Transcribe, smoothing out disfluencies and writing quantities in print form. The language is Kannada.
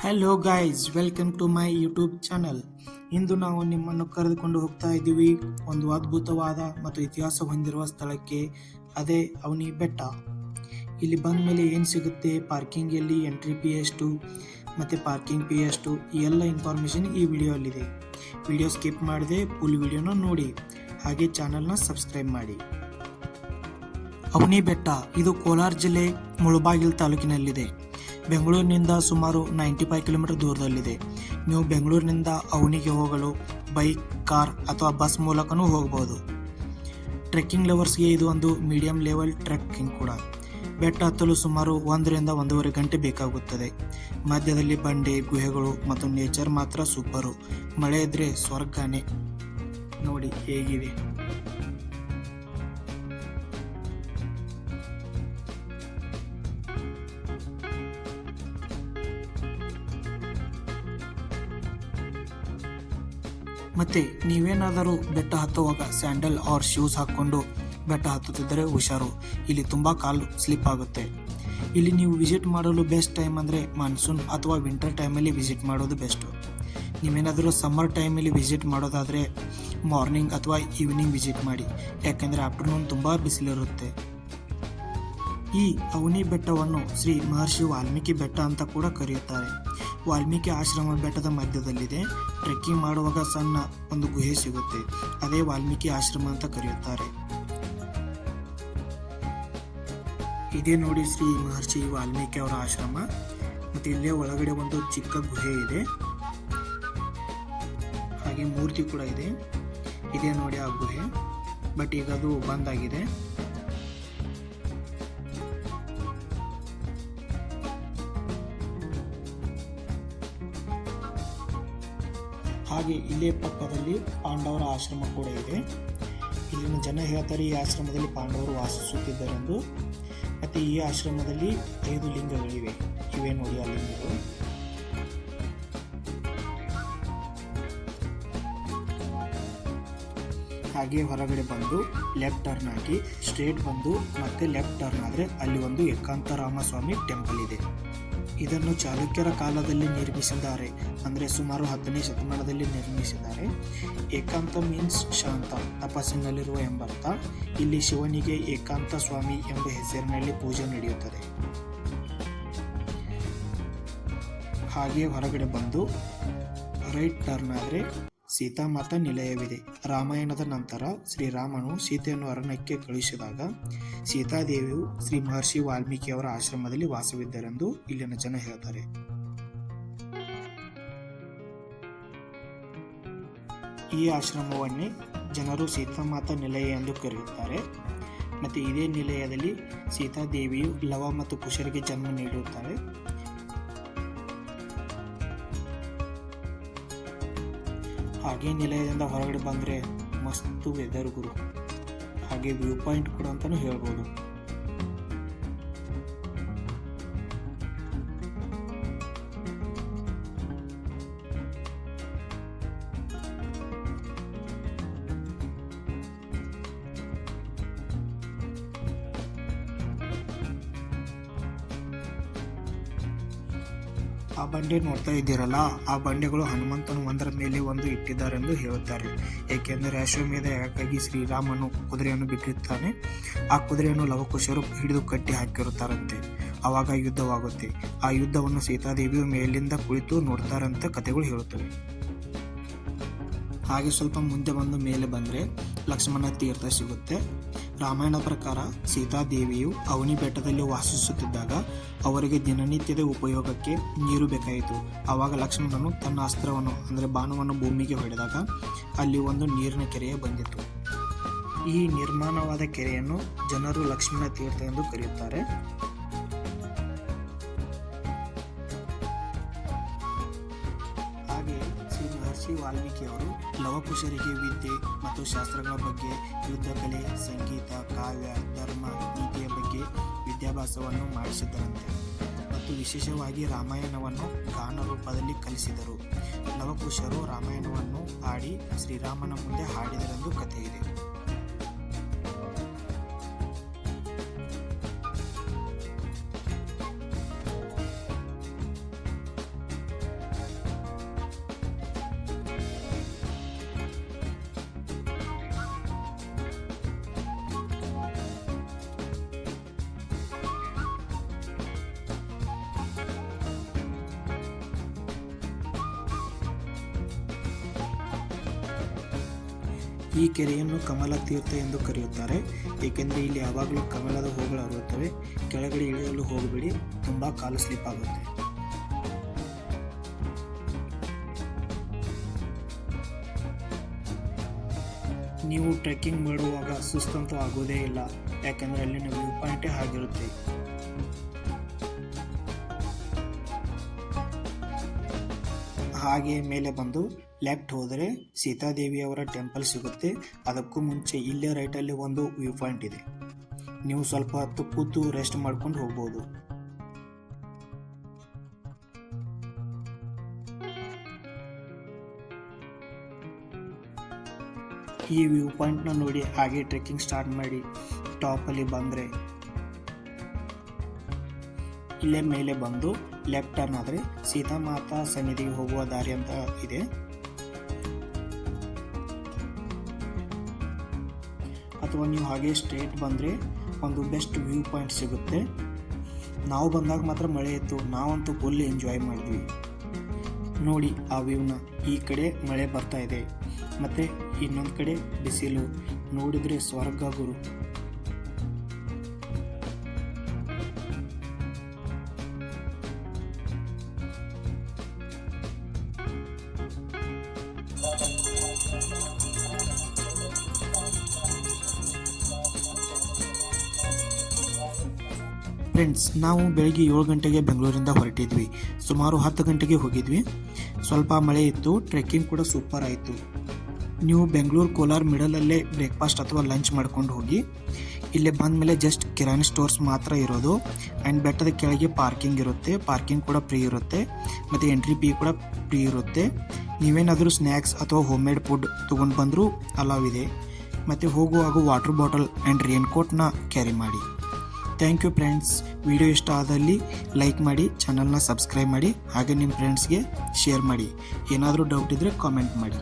Hello guys, welcome to my YouTube channel. ಇಂದು ನಾವು ನಿಮ್ಮನ್ನು ಕರೆದುಕೊಂಡು ಹೋಗ್ತಾ ಇದ್ದೀವಿ ಒಂದು ಅದ್ಭುತವಾದ ಮತ್ತು ಇತಿಹಾಸ ಹೊಂದಿರುವ ಸ್ಥಳಕ್ಕೆ. ಅದೇ ಅವನಿ ಬೆಟ್ಟ. ಇಲ್ಲಿ ಬಂದ ಮೇಲೆ ಏನು ಸಿಗುತ್ತೆ, ಪಾರ್ಕಿಂಗ್ ಎಲ್ಲಿ, ಎಂಟ್ರಿ ಫೀ ಎಷ್ಟು ಮತ್ತು ಪಾರ್ಕಿಂಗ್ ಫೀ ಎಷ್ಟು, ಈ ಎಲ್ಲ ಇನ್ಫಾರ್ಮೇಷನ್ ಈ ವಿಡಿಯೋಲ್ಲಿದೆ. ವಿಡಿಯೋ ಸ್ಕಿಪ್ ಮಾಡದೆ ಫುಲ್ ವಿಡಿಯೋನ ನೋಡಿ, ಹಾಗೆ ಚಾನಲ್ನ ಸಬ್ಸ್ಕ್ರೈಬ್ ಮಾಡಿ. ಅವನಿ ಬೆಟ್ಟ ಇದು ಕೋಲಾರ ಜಿಲ್ಲೆ ಮುಳಬಾಗಿಲು ತಾಲೂಕಿನಲ್ಲಿದೆ. ಬೆಂಗಳೂರಿನಿಂದ ಸುಮಾರು 95 ಕಿಲೋಮೀಟರ್ ದೂರದಲ್ಲಿದೆ. ನೀವು ಬೆಂಗಳೂರಿನಿಂದ ಅವನಿಗೆ ಹೋಗಲು ಬೈಕ್, ಕಾರ್ ಅಥವಾ ಬಸ್ ಮೂಲಕನೂ ಹೋಗಬಹುದು. ಟ್ರೆಕ್ಕಿಂಗ್ ಲವರ್ಸ್ಗೆ ಇದು ಒಂದು ಮೀಡಿಯಂ ಲೆವೆಲ್ ಟ್ರೆಕ್ಕಿಂಗ್ ಕೂಡ. ಬೆಟ್ಟ ಹತ್ತಲು ಸುಮಾರು 1 ರಿಂದ 1.5 ಗಂಟೆ ಬೇಕಾಗುತ್ತದೆ. ಮಧ್ಯದಲ್ಲಿ ಬಂಡೆ, ಗುಹೆಗಳು ಮತ್ತು ನೇಚರ್ ಮಾತ್ರ ಸೂಪರು. ಮಳೆ ಇದ್ರೆ ಸ್ವರ್ಗನೇ. ನೋಡಿ ಹೇಗಿದೆ. ಮತ್ತೆ ನೀವೇನಾದರೂ ಬೆಟ್ಟ ಹತ್ತುವಾಗ ಸ್ಯಾಂಡಲ್ ಆರ್ ಶೂಸ್ ಹಾಕ್ಕೊಂಡು ಬೆಟ್ಟ ಹತ್ತುತ್ತಿದ್ದರೆ ಹುಷಾರು. ಇಲ್ಲಿ ತುಂಬ ಕಾಲು ಸ್ಲಿಪ್ ಆಗುತ್ತೆ. ಇಲ್ಲಿ ನೀವು ವಿಸಿಟ್ ಮಾಡಲು ಬೆಸ್ಟ್ ಟೈಮ್ ಅಂದರೆ ಮಾನ್ಸೂನ್ ಅಥವಾ ವಿಂಟರ್ ಟೈಮಲ್ಲಿ ವಿಸಿಟ್ ಮಾಡೋದು ಬೆಸ್ಟು. ನೀವೇನಾದರೂ ಸಮ್ಮರ್ ಟೈಮಲ್ಲಿ ವಿಸಿಟ್ ಮಾಡೋದಾದರೆ ಮಾರ್ನಿಂಗ್ ಅಥವಾ ಈವ್ನಿಂಗ್ ವಿಸಿಟ್ ಮಾಡಿ, ಯಾಕೆಂದರೆ ಆಫ್ಟರ್ನೂನ್ ತುಂಬ ಬಿಸಿಲಿರುತ್ತೆ. ಈ ಅವನಿ ಬೆಟ್ಟವನ್ನು ಶ್ರೀ ಮಹರ್ಷಿ ವಾಲ್ಮೀಕಿ ಬೆಟ್ಟ ಅಂತ ಕೂಡ ಕರೆಯುತ್ತಾರೆ. ವಾಲ್ಮೀಕಿ ಆಶ್ರಮ ಬೆಟ್ಟದ ಮಧ್ಯದಲ್ಲಿದೆ. ಟ್ರೆಕ್ಕಿಂಗ್ ಮಾಡುವಾಗ ಸಣ್ಣ ಒಂದು ಗುಹೆ ಸಿಗುತ್ತೆ, ಅದೇ ವಾಲ್ಮೀಕಿ ಆಶ್ರಮ ಅಂತ ಕರೆಯುತ್ತಾರೆ. ಇದೇ ನೋಡಿ ಶ್ರೀ ಮಹರ್ಷಿ ವಾಲ್ಮೀಕಿ ಅವರ ಆಶ್ರಮ. ಮತ್ತು ಇಲ್ಲೇ ಒಳಗಡೆ ಒಂದು ಚಿಕ್ಕ ಗುಹೆ ಇದೆ, ಹಾಗೆ ಮೂರ್ತಿ ಕೂಡ ಇದೆ. ಇದೇ ನೋಡಿ ಆ ಗುಹೆ, ಬಟ್ ಈಗ ಅದು ಬಂದಾಗಿದೆ. ಹಾಗೆ ಇಲ್ಲೇ ಪಕ್ಕದಲ್ಲಿ ಪಾಂಡವರ ಆಶ್ರಮ ಕೂಡ ಇದೆ. ಇಲ್ಲಿನ ಜನ ಹೇಳ್ತಾರೆ ಈ ಆಶ್ರಮದಲ್ಲಿ ಪಾಂಡವರು ವಾಸಿಸುತ್ತಿದ್ದರೆಂದು. ಮತ್ತು ಈ ಆಶ್ರಮದಲ್ಲಿ 5 ಲಿಂಗಗಳಿವೆ. ಇವೆ ನೋಡಿ ಆ ಲಿಂಗಗಳು. ಹಾಗೆ ಹೊರಗಡೆ ಬಂದು ಲೆಫ್ಟ್ ಟರ್ನ್ ಹಾಕಿ ಸ್ಟ್ರೇಟ್ ಬಂದು ಮತ್ತೆ ಲೆಫ್ಟ್ ಟರ್ನ್ ಆದರೆ ಅಲ್ಲಿ ಒಂದು ಏಕಾಂತರಾಮಸ್ವಾಮಿ ಟೆಂಪಲ್ ಇದೆ. ಇದನ್ನು ಚಾಲುಕ್ಯರ ಕಾಲದಲ್ಲಿ ನಿರ್ಮಿಸಿದ್ದಾರೆ, ಅಂದರೆ ಸುಮಾರು 10ನೇ ಶತಮಾನದಲ್ಲಿ ನಿರ್ಮಿಸಿದ್ದಾರೆ. ಏಕಾಂತ ಮೀನ್ಸ್ ಶಾಂತ, ತಪಸ್ಸಿನಲ್ಲಿರುವ ಎಂಬರ್ಥ. ಇಲ್ಲಿ ಶಿವನಿಗೆ ಏಕಾಂತ ಸ್ವಾಮಿ ಎಂಬ ಹೆಸರಿನಲ್ಲಿ ಪೂಜೆ ನಡೆಯುತ್ತದೆ. ಹಾಗೆ ಹೊರಗಡೆ ಬಂದು ರೈಟ್ ಟರ್ನ್ ಆದರೆ ಸೀತಾಮಾತಾ ನಿಲಯವಿದೆ. ರಾಮಾಯಣದ ನಂತರ ಶ್ರೀರಾಮನು ಸೀತೆಯನ್ನು ಅರಣ್ಯಕ್ಕೆ ಕಳುಹಿಸಿದಾಗ ಸೀತಾದೇವಿಯು ಶ್ರೀ ಮಹರ್ಷಿ ವಾಲ್ಮೀಕಿಯವರ ಆಶ್ರಮದಲ್ಲಿ ವಾಸವಿದ್ದರೆಂದು ಇಲ್ಲಿನ ಜನ ಹೇಳ್ತಾರೆ. ಈ ಆಶ್ರಮವನ್ನೇ ಜನರು ಸೀತಾಮಾತಾ ನಿಲಯ ಎಂದು ಕರೆಯುತ್ತಾರೆ. ಮತ್ತು ಇದೇ ನಿಲಯದಲ್ಲಿ ಸೀತಾದೇವಿಯು ಲವ ಮತ್ತು ಕುಶರಿಗೆ ಜನ್ಮ ನೀಡುತ್ತಾರೆ. ಹಾಗೆ ನಿಲಯದಿಂದ ಹೊರಗಡೆ ಬಂದರೆ ಮಸ್ತು ವೆದರ್ ಗುರು. ಹಾಗೆ ವ್ಯೂ ಪಾಯಿಂಟ್ ಕೂಡ ಅಂತಾನು ಹೇಳ್ಬೋದು. ಆ ಬಂಡೆ ನೋಡ್ತಾ ಇದ್ದೀರಲ್ಲ, ಆ ಬಂಡೆಗಳು ಹನುಮಂತನು ಒಂದರ ಮೇಲೆ ಒಂದು ಇಟ್ಟಿದ್ದಾರೆಂದು ಹೇಳುತ್ತಾರೆ. ಏಕೆಂದರೆ ಅಶ್ವಮೇಧ ಯಾಕಾಗಿ ಶ್ರೀರಾಮನು ಕುದುರೆಯನ್ನು ಬಿಟ್ಟಿರ್ತಾನೆ, ಆ ಕುದುರೆಯನ್ನು ಲವಕುಶರು ಹಿಡಿದು ಕಟ್ಟಿ ಹಾಕಿರುತ್ತಾರಂತೆ. ಆವಾಗ ಯುದ್ಧವಾಗುತ್ತೆ. ಆ ಯುದ್ಧವನ್ನು ಸೀತಾದೇವಿಯು ಮೇಲಿಂದ ಕುಳಿತು ನೋಡ್ತಾರಂತ ಕಥೆಗಳು ಹೇಳುತ್ತವೆ. ಹಾಗೆ ಸ್ವಲ್ಪ ಮುಂದೆ ಬಂದು ಮೇಲೆ ಬಂದರೆ ಲಕ್ಷ್ಮಣ ತೀರ್ಥ ಸಿಗುತ್ತೆ. ರಾಮಾಯಣ ಪ್ರಕಾರ ಸೀತಾದೇವಿಯು ಅವನಿ ಬೆಟ್ಟದಲ್ಲಿ ವಾಸಿಸುತ್ತಿದ್ದಾಗ ಅವರಿಗೆ ದಿನನಿತ್ಯದ ಉಪಯೋಗಕ್ಕೆ ನೀರು ಬೇಕಾಯಿತು. ಆವಾಗ ಲಕ್ಷ್ಮಣನು ತನ್ನ ಅಸ್ತ್ರವನ್ನು ಅಂದರೆ ಬಾಣವನ್ನು ಭೂಮಿಗೆ ಹೊಡೆದಾಗ ಅಲ್ಲಿ ಒಂದು ನೀರಿನ ಕೆರೆಯೇ ಬಂದಿತು. ಈ ನಿರ್ಮಾಣವಾದ ಕೆರೆಯನ್ನು ಜನರು ಲಕ್ಷ್ಮಣ ತೀರ್ಥ ಎಂದು ಕರೆಯುತ್ತಾರೆ. ಹಾಗೆ ಶ್ರೀ ಮಹರ್ಷಿ ವಾಲ್ಮೀಕಿಯವರು ಲವಕುಶರಿಗೆ ವಿದ್ಯೆ ಮತ್ತು ಶಾಸ್ತ್ರಗಳ ಬಗ್ಗೆ, ಯುದ್ಧ ಕಲೆ, ಸಂಗೀತ, ಕಾವ್ಯ, ಧರ್ಮ, ನೀತಿಯ ಬಗ್ಗೆ ವಿದ್ಯಾಭ್ಯಾಸವನ್ನು ಮಾಡಿಸಿದ್ದರಂತೆ. ಮತ್ತು ವಿಶೇಷವಾಗಿ ರಾಮಾಯಣವನ್ನು ಗಾನ ರೂಪದಲ್ಲಿ ಕಲಿಸಿದರು. ಲವಕುಶರು ರಾಮಾಯಣವನ್ನು ಹಾಡಿ ಶ್ರೀರಾಮನ ಮುಂದೆ ಹಾಡಿದರೆಂದು ಕಥೆ ಇದೆ. ಈ ಕೆರೆಯನ್ನು ಕಮಲ ತೀರ್ಥ ಎಂದು ಕರೆಯುತ್ತಾರೆ, ಏಕೆಂದರೆ ಇಲ್ಲಿ ಯಾವಾಗಲೂ ಕಮಲದ ಹೂಗಳು ಹರಿಯುತ್ತವೆ. ಕೆಳಗಡೆ ಇಳಿಯಲು ಹೋಗಬೇಡಿ, ತುಂಬ ಕಾಲು ಸ್ಲಿಪ್ ಆಗುತ್ತೆ. ನೀವು ಟ್ರೆಕ್ಕಿಂಗ್ ಮಾಡುವಾಗ ಸುಸ್ತಂತೂ ಆಗೋದೇ ಇಲ್ಲ, ಯಾಕೆಂದರೆ ಅಲ್ಲಿನ ವ್ಯೂ ಪಾಯಿಂಟೇ ಆಗಿರುತ್ತೆ. ಹಾಗೆ ಮೇಲೆ ಬಂದು ಲೆಫ್ಟ್ ಹೋದರೆ ಸೀತಾದೇವಿಯವರ ಟೆಂಪಲ್ ಸಿಗುತ್ತೆ. ಅದಕ್ಕೂ ಮುಂಚೆ ಇಲ್ಲೇ ರೈಟಲ್ಲಿ ಒಂದು ವ್ಯೂ ಪಾಯಿಂಟ್ ಇದೆ. ನೀವು ಸ್ವಲ್ಪ ಹೊತ್ತು ಕೂತು ರೆಸ್ಟ್ ಮಾಡ್ಕೊಂಡು ಹೋಗ್ಬೋದು. ಈ ವ್ಯೂ ಪಾಯಿಂಟ್ನ ನೋಡಿ ಹಾಗೆ ಟ್ರೆಕ್ಕಿಂಗ್ ಸ್ಟಾರ್ಟ್ ಮಾಡಿ ಟಾಪಲ್ಲಿ ಬಂದರೆ ಇಲ್ಲೇ ಮೇಲೆ ಬಂದು ಲೆಫ್ಟ್ ಟರ್ನ್ ಆದರೆ ಸೀತಾಮಾತಾ ಸನ್ನಿಧಿಗೆ ಹೋಗುವ ದಾರಿ ಅಂತ ಇದೆ. ಅಥವಾ ನೀವು ಹಾಗೆ ಸ್ಟ್ರೇಟ್ ಬಂದರೆ ಒಂದು ಬೆಸ್ಟ್ ವ್ಯೂ ಪಾಯಿಂಟ್ ಸಿಗುತ್ತೆ. ನಾವು ಬಂದಾಗ ಮಾತ್ರ ಮಳೆ ಇತ್ತು, ನಾವಂತೂ ಫುಲ್ ಎಂಜಾಯ್ ಮಾಡಿದ್ವಿ. ನೋಡಿ ಆ ವ್ಯೂನ, ಈ ಕಡೆ ಮಳೆ ಬರ್ತಾ ಇದೆ ಮತ್ತು ಇನ್ನೊಂದು ಕಡೆ ಬಿಸಿಲು, ನೋಡಿದರೆ ಸ್ವರ್ಗ ಗುರು. ಫ್ರೆಂಡ್ಸ್, ನಾವು ಬೆಳಗ್ಗೆ 7 ಗಂಟೆಗೆ ಬೆಂಗಳೂರಿಂದ ಹೊರಟಿದ್ವಿ. ಸುಮಾರು 10 ಗಂಟೆಗೆ ಹೋಗಿದ್ವಿ. ಸ್ವಲ್ಪ ಮಳೆ ಇತ್ತು, ಟ್ರೆಕ್ಕಿಂಗ್ ಕೂಡ ಸೂಪರ್ ಆಯಿತು. ನೀವು ಬೆಂಗಳೂರು ಕೋಲಾರ ಮಿಡಲಲ್ಲೇ ಬ್ರೇಕ್ಫಾಸ್ಟ್ ಅಥವಾ ಲಂಚ್ ಮಾಡ್ಕೊಂಡು ಹೋಗಿ. ಇಲ್ಲೇ ಬಂದ ಮೇಲೆ ಜಸ್ಟ್ ಕಿರಾಣಿ ಸ್ಟೋರ್ಸ್ ಮಾತ್ರ ಇರೋದು. ಆ್ಯಂಡ್ ಬೆಟ್ಟದ ಕೆಳಗೆ ಪಾರ್ಕಿಂಗ್ ಇರುತ್ತೆ, ಪಾರ್ಕಿಂಗ್ ಕೂಡ ಫ್ರೀ ಇರುತ್ತೆ ಮತ್ತು ಎಂಟ್ರಿ ಫೀ ಕೂಡ ಫ್ರೀ ಇರುತ್ತೆ. ನೀವೇನಾದರೂ ಸ್ನ್ಯಾಕ್ಸ್ ಅಥವಾ ಹೋಮ್ ಮೇಡ್ ಫುಡ್ ತೊಗೊಂಡು ಬಂದರೂ ಅಲಾವ್ ಇದೆ. ಮತ್ತು ಹೋಗುವಾಗ ವಾಟರ್ ಬಾಟಲ್ ಆ್ಯಂಡ್ ರೇನ್ಕೋಟ್ನ ಕ್ಯಾರಿ ಮಾಡಿ. Thank you friends. ವಿಡಿಯೋ ಇಷ್ಟ ಆದಲ್ಲಿ ಲೈಕ್ ಮಾಡಿ, ಚಾನಲ್ನ ಸಬ್ಸ್ಕ್ರೈಬ್ ಮಾಡಿ, ಹಾಗೆ ನಿಮ್ಮ ಫ್ರೆಂಡ್ಸ್ಗೆ ಶೇರ್ ಮಾಡಿ. ಏನಾದರೂ ಡೌಟ್ ಇದ್ದರೆ ಕಾಮೆಂಟ್ ಮಾಡಿ.